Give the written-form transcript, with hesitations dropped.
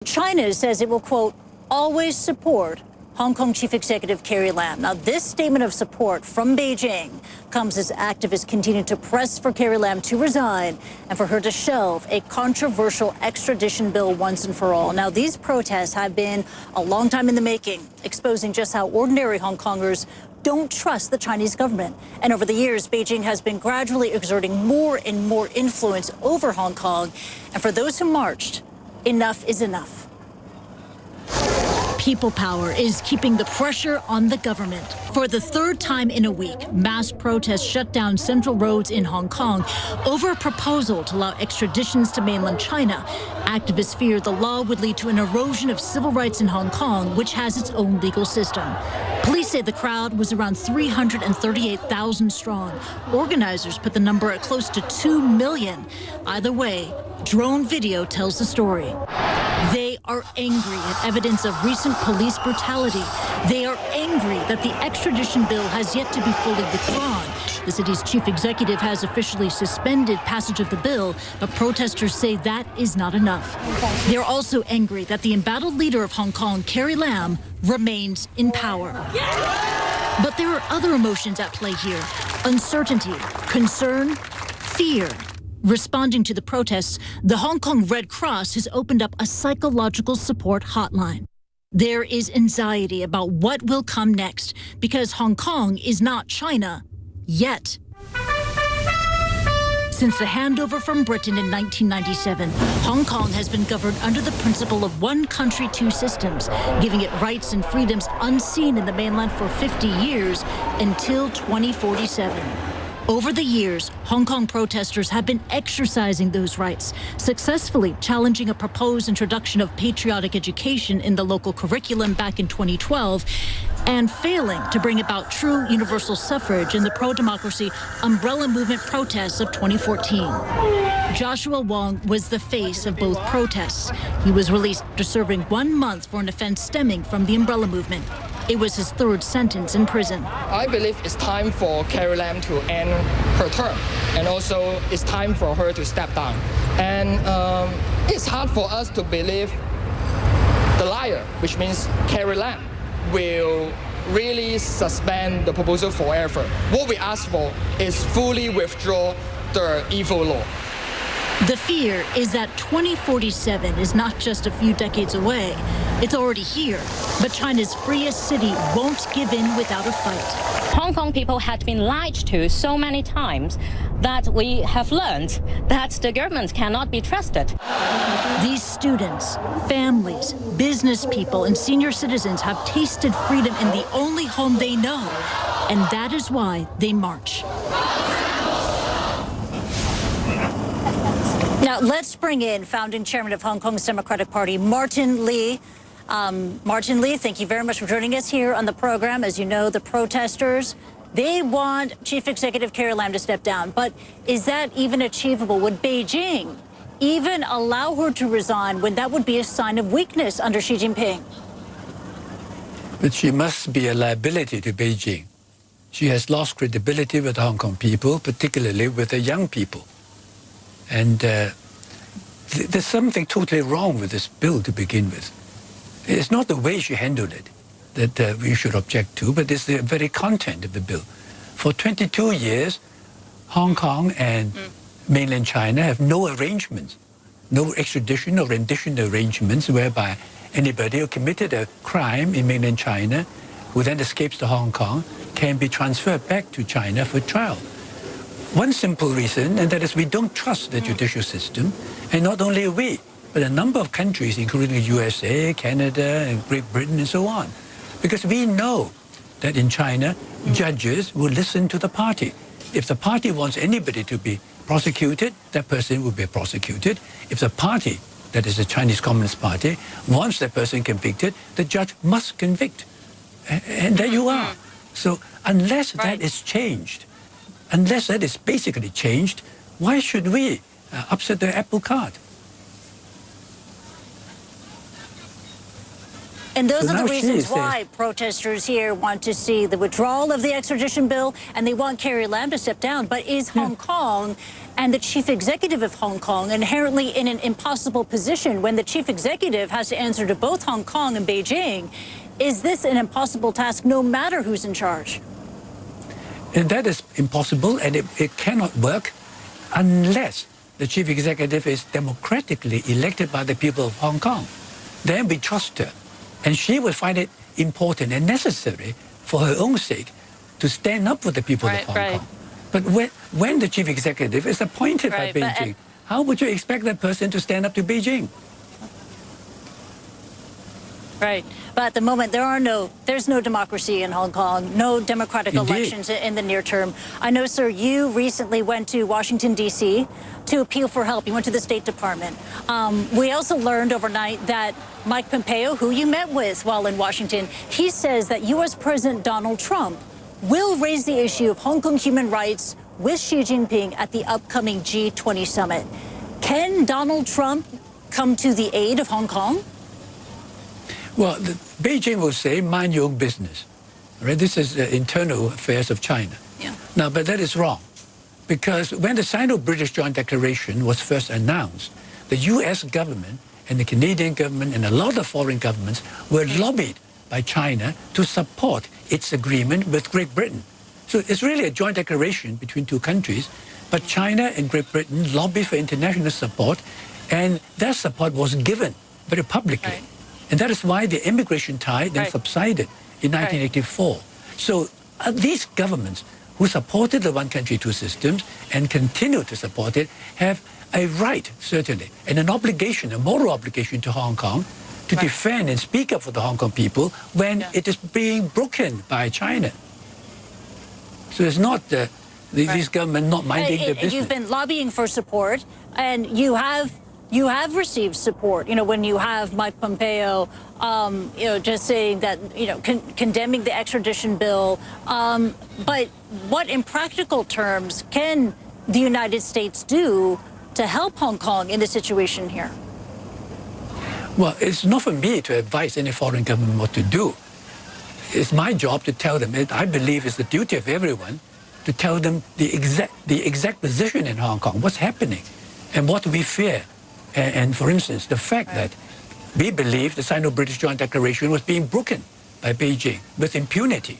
China says it will, quote, always support Hong Kong Chief Executive Carrie Lam. Now, this statement of support from Beijing comes as activists continue to press for Carrie Lam to resign and for her to shelve a controversial extradition bill once and for all. Now, these protests have been a long time in the making, exposing just how ordinary Hong Kongers don't trust the Chinese government. And over the years, Beijing has been gradually exerting more and more influence over Hong Kong. And for those who marched, enough is enough. People power is keeping the pressure on the government. For the third time in a week, mass protests shut down central roads in Hong Kong over a proposal to allow extraditions to mainland China. Activists fear the law would lead to an erosion of civil rights in Hong Kong, which has its own legal system. Police say the crowd was around 338,000 strong. Organizers put the number at close to 2 million. Either way, drone video tells the story. They are angry at evidence of recent police brutality. They are angry that the extradition bill has yet to be fully withdrawn. The city's chief executive has officially suspended passage of the bill, but protesters say that is not enough. They're also angry that the embattled leader of Hong Kong, Carrie Lam, remains in power. But there are other emotions at play here: uncertainty, concern, fear. Responding to the protests, the Hong Kong Red Cross has opened up a psychological support hotline. There is anxiety about what will come next because Hong Kong is not China yet. Since the handover from Britain in 1997, Hong Kong has been governed under the principle of one country, two systems, giving it rights and freedoms unseen in the mainland for 50 years until 2047. Over the years, Hong Kong protesters have been exercising those rights, successfully challenging a proposed introduction of patriotic education in the local curriculum back in 2012, and failing to bring about true universal suffrage in the pro-democracy umbrella movement protests of 2014. Joshua Wong was the face of both protests. He was released after serving 1 month for an offense stemming from the umbrella movement. It was his third sentence in prison. I believe it's time for Carrie Lam to end her term, and also it's time for her to step down. And it's hard for us to believe the liar, which means Carrie Lam, will really suspend the proposal forever. What we ask for is fully withdraw the evil law. The fear is that 2047 is not just a few decades away. It's already here. But China's freest city won't give in without a fight. Hong Kong people had been lied to so many times that we have learned that the government cannot be trusted. These students, families, business people, and senior citizens have tasted freedom in the only home they know. And that is why they march. Now, let's bring in founding chairman of Hong Kong's Democratic Party, Martin Lee. Martin Lee, thank you very much for joining us here on the program. As you know, the protesters, they want Chief Executive Carrie Lam to step down. But is that even achievable? Would Beijing even allow her to resign when that would be a sign of weakness under Xi Jinping? But she must be a liability to Beijing. She has lost credibility with the Hong Kong people, particularly with the young people. And there's something totally wrong with this bill to begin with. It's not the way she handled it that we should object to, but it's the very content of the bill. For 22 years, Hong Kong and mainland China have no arrangements, no extradition or rendition arrangements whereby anybody who committed a crime in mainland China who then escapes to Hong Kong can be transferred back to China for trial. One simple reason, and that is we don't trust the judicial system, and not only we, but a number of countries, including the USA, Canada, and Great Britain, and so on. Because we know that in China, judges will listen to the party. If the party wants anybody to be prosecuted, that person will be prosecuted. If the party, that is the Chinese Communist Party, wants that person convicted, the judge must convict. And there you are. So unless that is changed, unless that is basically changed, why should we upset the apple cart? And those So are the now she reasons says- why protesters here want to see the withdrawal of the extradition bill, and they want Carrie Lam to step down. But is Hong Kong and the chief executive of Hong Kong inherently in an impossible position when the chief executive has to answer to both Hong Kong and Beijing? Is this an impossible task no matter who's in charge? And that is impossible, and it cannot work unless the chief executive is democratically elected by the people of Hong Kong. Then we trust her. And she will find it important and necessary for her own sake to stand up for the people of Hong Kong. But when the chief executive is appointed by Beijing, how would you expect that person to stand up to Beijing? Right. But at the moment, there's no democracy in Hong Kong, no democratic elections in the near term. I know, sir, you recently went to Washington, D.C. to appeal for help. You went to the State Department. We also learned overnight that Mike Pompeo, who you met with while in Washington, he says that U.S. President Donald Trump will raise the issue of Hong Kong human rights with Xi Jinping at the upcoming G20 summit. Can Donald Trump come to the aid of Hong Kong? Well, Beijing will say, mind your own business. Right? This is the internal affairs of China. Yeah. Now, but that is wrong. Because when the Sino-British Joint Declaration was first announced, the U.S. government and the Canadian government and a lot of foreign governments were lobbied by China to support its agreement with Great Britain. So it's really a joint declaration between two countries, but China and Great Britain lobbied for international support, and that support was given very publicly. Right. And that is why the immigration tide then subsided in 1984. So these governments who supported the one country, two systems and continue to support it have a right, certainly, and an obligation, a moral obligation to Hong Kong to defend and speak up for the Hong Kong people when it is being broken by China. So it's not these government not minding their business. You've been lobbying for support, and you have received support. You know, when you have Mike Pompeo, just saying that, condemning the extradition bill. But what, in practical terms, can the United States do to help Hong Kong in the situation here? Well, it's not for me to advise any foreign government what to do. It's my job to tell them. I believe it's the duty of everyone to tell them the exact position in Hong Kong, what's happening, and what we fear. And for instance, the fact that we believe the Sino-British Joint Declaration was being broken by Beijing with impunity.